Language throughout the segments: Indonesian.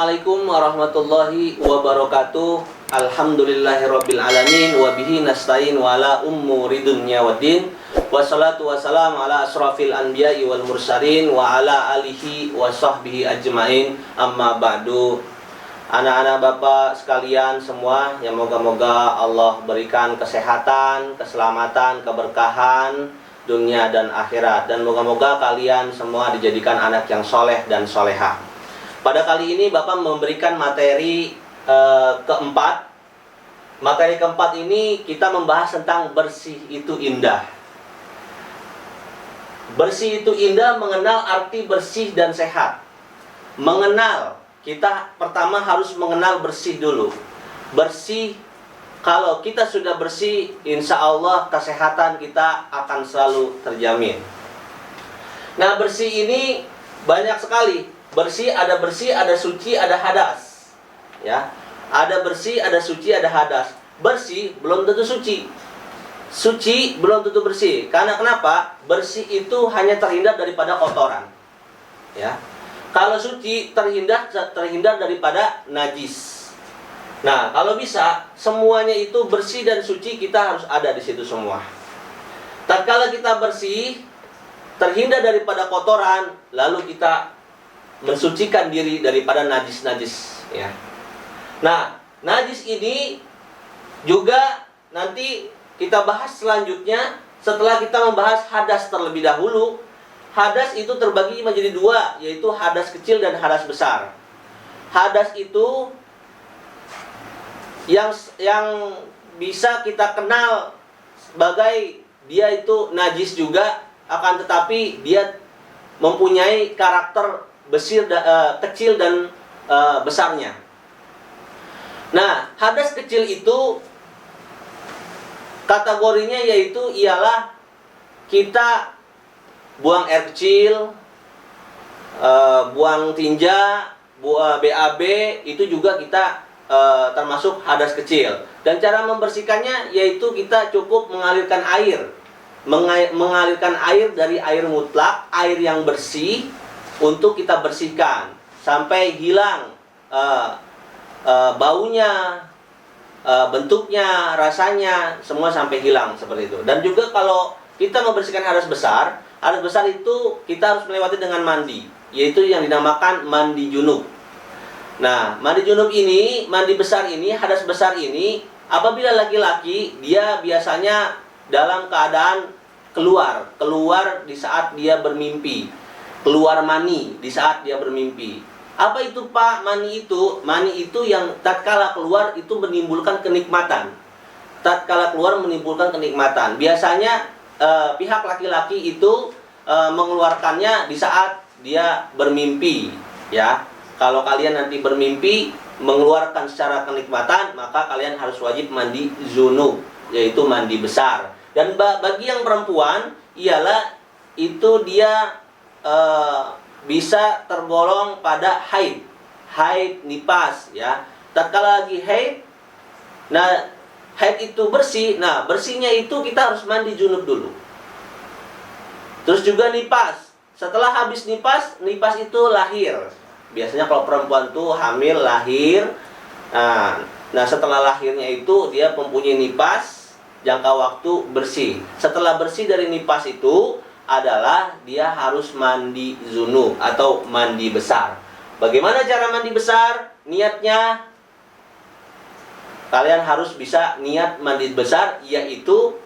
Assalamualaikum warahmatullahi wabarakatuh. Alhamdulillahirabbil alamin wa bihi nasta'in wa ala umuri dunya waddin. Wassalatu wassalamu ala asrafil anbiya'i wal mursalin wa ala alihi wa sahbihi ajmain. Amma ba'du. Anak-anak Bapak sekalian semua, yang moga-moga Allah berikan kesehatan, keselamatan, keberkahan dunia dan akhirat, dan moga-moga kalian semua dijadikan anak yang soleh dan solehah. Pada kali ini Bapak memberikan materi keempat. Materi keempat ini kita membahas tentang bersih itu indah. Bersih itu indah, mengenal arti bersih dan sehat. Mengenal, kita pertama harus mengenal bersih dulu. Bersih, kalau kita sudah bersih, insya Allah kesehatan kita akan selalu terjamin. Nah, bersih ini banyak sekali. Bersih, ada suci, ada hadas. Ya. Ada bersih, ada suci, ada hadas. Bersih belum tentu suci. Suci belum tentu bersih. Karena kenapa? Bersih itu hanya terhindar daripada kotoran. Ya. Kalau suci terhindar daripada najis. Nah, kalau bisa semuanya itu bersih dan suci, kita harus ada di situ semua. Tatkala kita bersih, terhindar daripada kotoran, lalu kita mensucikan diri daripada najis-najis, ya. Nah, najis ini juga nanti kita bahas selanjutnya setelah kita membahas hadas terlebih dahulu. Hadas itu terbagi menjadi dua, yaitu hadas kecil dan hadas besar. Hadas itu yang bisa kita kenal sebagai dia itu najis juga, akan tetapi dia mempunyai karakter kecil dan besarnya. Nah, hadas kecil itu kategorinya ialah kita buang air kecil, buang tinja, BAB, itu juga kita termasuk hadas kecil. Dan cara membersihkannya yaitu kita cukup mengalirkan air. Mengalirkan air dari air mutlak, air yang bersih, untuk kita bersihkan sampai hilang baunya, bentuknya, rasanya, semua sampai hilang seperti itu. Dan juga kalau kita membersihkan hadas besar itu kita harus melewati dengan mandi, yaitu yang dinamakan mandi junub. Nah, mandi junub ini, mandi besar ini, hadas besar ini, apabila laki-laki, dia biasanya dalam keadaan keluar di saat dia bermimpi. Keluar mani di saat dia bermimpi. Apa itu Pak mani itu? Mani itu yang tatkala keluar itu menimbulkan kenikmatan. Tatkala keluar menimbulkan kenikmatan. Biasanya pihak laki-laki itu mengeluarkannya di saat dia bermimpi, ya. Kalau kalian nanti bermimpi mengeluarkan secara kenikmatan, maka kalian harus wajib mandi junub, yaitu mandi besar. Dan bagi yang perempuan ialah itu dia bisa tergolong pada haid nifas, ya. Tatkala lagi haid, nah haid itu bersih. Nah, bersihnya itu kita harus mandi junub dulu. Terus juga nifas. Setelah habis nifas itu lahir. Biasanya kalau perempuan tuh hamil, lahir. Nah, setelah lahirnya itu dia mempunyai nifas, jangka waktu bersih. Setelah bersih dari nifas itu adalah dia harus mandi junub atau mandi besar. Bagaimana cara mandi besar? Niatnya kalian harus bisa niat mandi besar, yaitu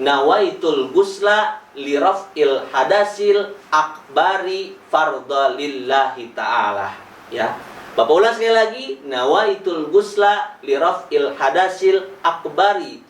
nawaitul gusla liraf'il hadasil akbari fardha lillahi ta'ala, ya. Bapak ulang sekali lagi, nawaitul gusla liraf'il hadasil akbari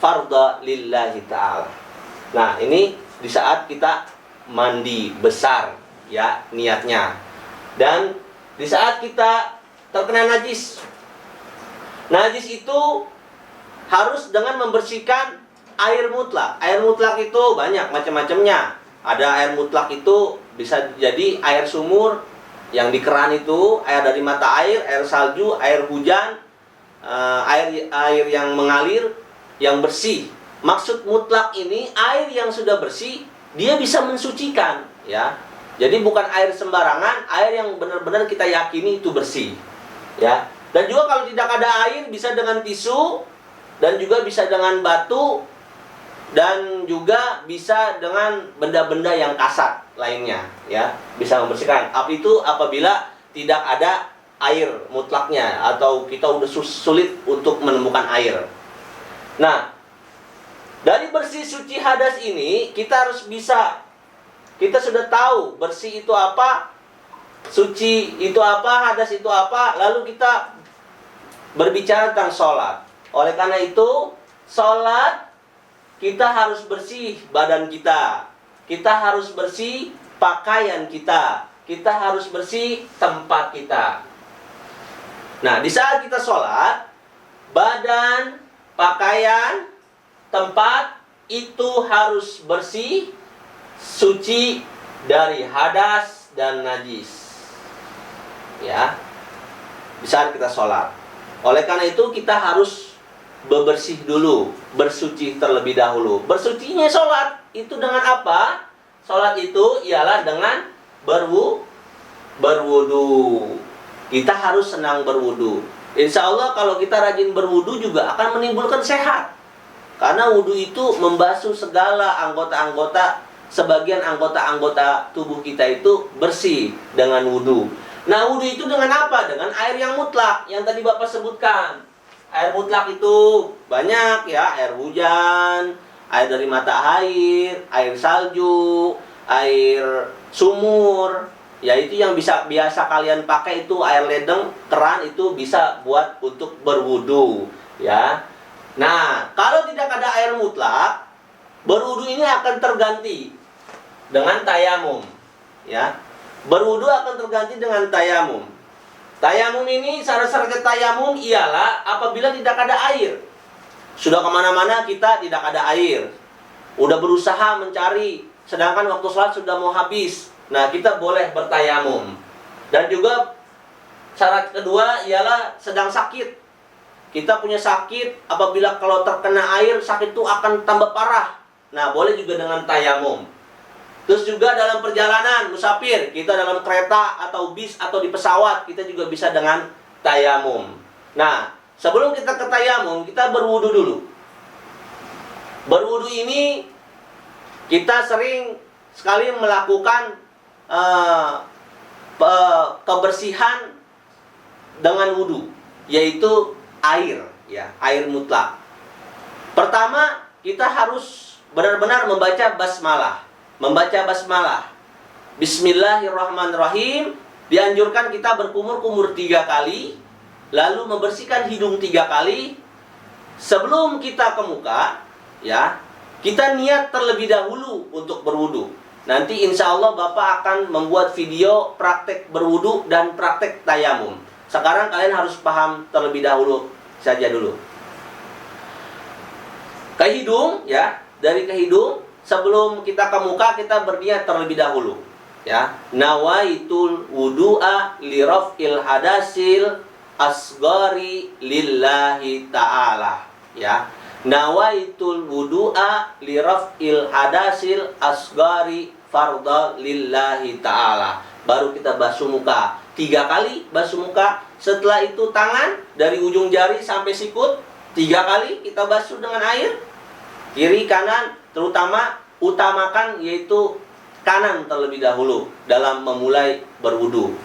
fardha lillahi ta'ala. Nah, ini di saat kita mandi besar, ya, niatnya. Dan di saat kita terkena najis. Najis itu harus dengan membersihkan air mutlak. Air mutlak itu banyak macam-macamnya. Ada air mutlak itu bisa jadi air sumur yang di keran itu, air dari mata air salju, air hujan, air yang mengalir, yang bersih. Maksud mutlak ini air yang sudah bersih, dia bisa mensucikan, ya. Jadi bukan air sembarangan, air yang benar-benar kita yakini itu bersih. Ya. Dan juga kalau tidak ada air, bisa dengan tisu, dan juga bisa dengan batu, dan juga bisa dengan benda-benda yang kasar lainnya, ya, bisa membersihkan. Api itu apabila tidak ada air mutlaknya atau kita udah sulit untuk menemukan air. Nah, dari bersih suci hadas ini kita harus bisa, kita sudah tahu bersih itu apa, suci itu apa, hadas itu apa, lalu kita berbicara tentang sholat. Oleh karena itu, sholat kita harus bersih badan kita, kita harus bersih pakaian kita harus bersih tempat kita. Nah, di saat kita sholat, badan, pakaian, tempat itu harus bersih, suci dari hadas dan najis. Ya, di saat kita sholat. Oleh karena itu kita harus bebersih dulu, bersuci terlebih dahulu. Bersucinya sholat itu dengan apa? Sholat itu ialah dengan berwudu. Kita harus senang berwudu. Insya Allah kalau kita rajin berwudu juga akan menimbulkan sehat. Karena wudu itu membasuh segala anggota-anggota, sebagian anggota-anggota tubuh kita itu bersih dengan wudu. Nah, wudu itu dengan apa? Dengan air yang mutlak yang tadi Bapak sebutkan. Air mutlak itu banyak ya, air hujan, air dari mata air salju, air sumur. Ya, itu yang biasa kalian pakai itu air ledeng, keran, itu bisa buat untuk berwudu, ya. Nah, kalau tidak ada air mutlak, berwudu ini akan terganti dengan tayamum, ya. Berwudu akan terganti dengan tayamum. Tayamum ini, syarat-syarat tayamum ialah apabila tidak ada air. Sudah kemana-mana kita tidak ada air, udah berusaha mencari, sedangkan waktu sholat sudah mau habis. Nah, kita boleh bertayamum. Dan juga syarat kedua ialah sedang sakit. Kita punya sakit, apabila kalau terkena air, sakit itu akan tambah parah. Nah, boleh juga dengan tayamum. Terus juga dalam perjalanan musafir, kita dalam kereta atau bis atau di pesawat, kita juga bisa dengan tayamum. Nah, sebelum kita ke tayamum, kita berwudu dulu. Berwudu ini kita sering sekali melakukan kebersihan dengan wudu, yaitu air, ya, air mutlak. Pertama, kita harus benar-benar membaca basmalah. Bismillahirrahmanirrahim. Dianjurkan kita berkumur-kumur 3 kali, lalu membersihkan hidung 3 kali. Sebelum kita ke muka, ya, kita niat terlebih dahulu untuk berwudu. Nanti insya Allah Bapak akan membuat video praktek berwudu dan praktek tayamum. Sekarang kalian harus paham terlebih dahulu saja dulu. Ke hidung, ya, dari ke hidung. Sebelum kita ke muka, kita berniat terlebih dahulu, ya. Nawaitul wudu'a li raf'il hadasil asghari lillahi ta'ala, ya. Nawaitul wudu'a li raf'il hadasil asghari fardha lillahi ta'ala. Baru kita basuh muka 3 kali, basuh muka. Setelah itu tangan dari ujung jari sampai sikut 3 kali kita basuh dengan air. Kiri kanan, terutama utamakan yaitu kanan terlebih dahulu dalam memulai berwudu.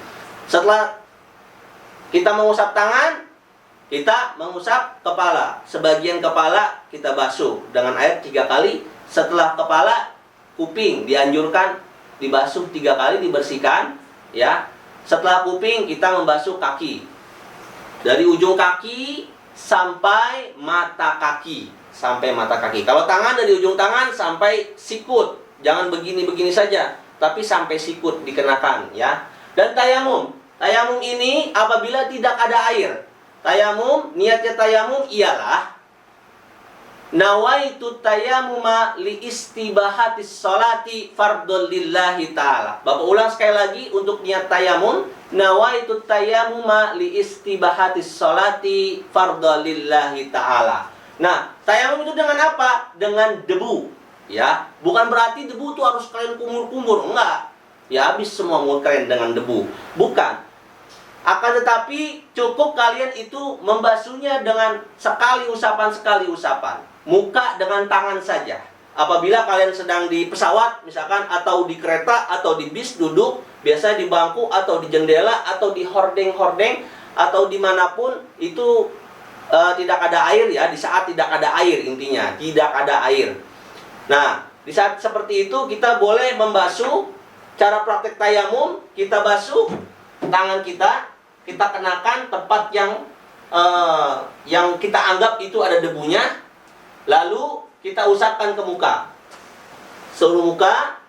Setelah kita mengusap tangan, kita mengusap kepala. Sebagian kepala kita basuh dengan air 3 kali. Setelah kepala, kuping dianjurkan dibasuh 3 kali, dibersihkan, ya. Setelah kuping, kita membasuh kaki. Dari ujung kaki sampai mata kaki. Kalau tangan dari ujung tangan sampai sikut. Jangan begini-begini saja, tapi sampai sikut dikenakan, ya. Dan tayamum. Tayamum ini apabila tidak ada air. Tayamum, niatnya tayamum ialah nawaitu tayammuma li istibahatis sholati fardhul lillahi ta'ala. Bapak ulang sekali lagi untuk niat tayamum. Nawaitu tayammuma li istibahatis sholati fardhul lillahi ta'ala. Nah, tayamum itu dengan apa? Dengan debu, ya. Bukan berarti debu itu harus kalian kumur-kumur, enggak. ya habis semua mulut kalian dengan debu. Bukan. Akan tetapi cukup kalian itu membasuhnya dengan sekali usapan. Muka dengan tangan saja. Apabila kalian sedang di pesawat misalkan, atau di kereta, atau di bis duduk, biasanya di bangku, atau di jendela, atau di hordeng-hordeng, atau dimanapun itu tidak ada air ya. Di saat tidak ada air, intinya tidak ada air. Nah, di saat seperti itu kita boleh membasuh. Cara praktek tayamum, kita basuh tangan kita, kita kenakan tempat yang kita anggap itu ada debunya, lalu kita usapkan ke muka, seluruh muka.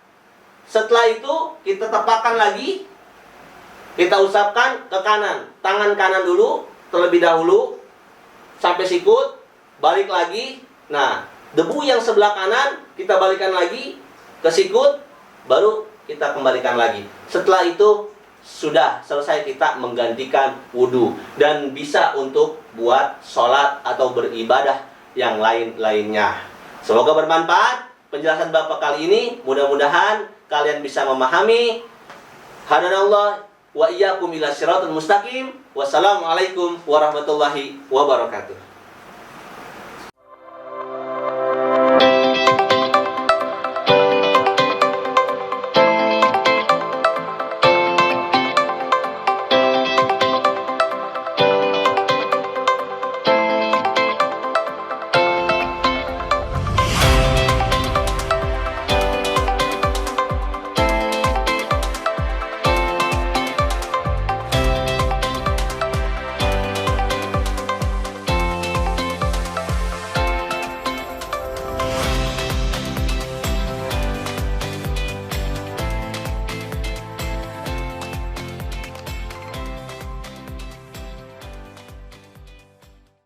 Setelah itu kita tepakkan lagi, kita usapkan ke kanan, tangan kanan dulu terlebih dahulu sampai sikut, balik lagi. Nah, debu yang sebelah kanan kita balikan lagi ke sikut, baru kita kembalikan lagi. Setelah itu sudah selesai kita menggantikan wudhu dan bisa untuk buat sholat atau beribadah yang lain-lainnya. Semoga bermanfaat penjelasan Bapak kali ini. Mudah-mudahan kalian bisa memahami. Hadanallah wa iyyakum ila siratal mustaqim. Wassalamualaikum warahmatullahi wabarakatuh.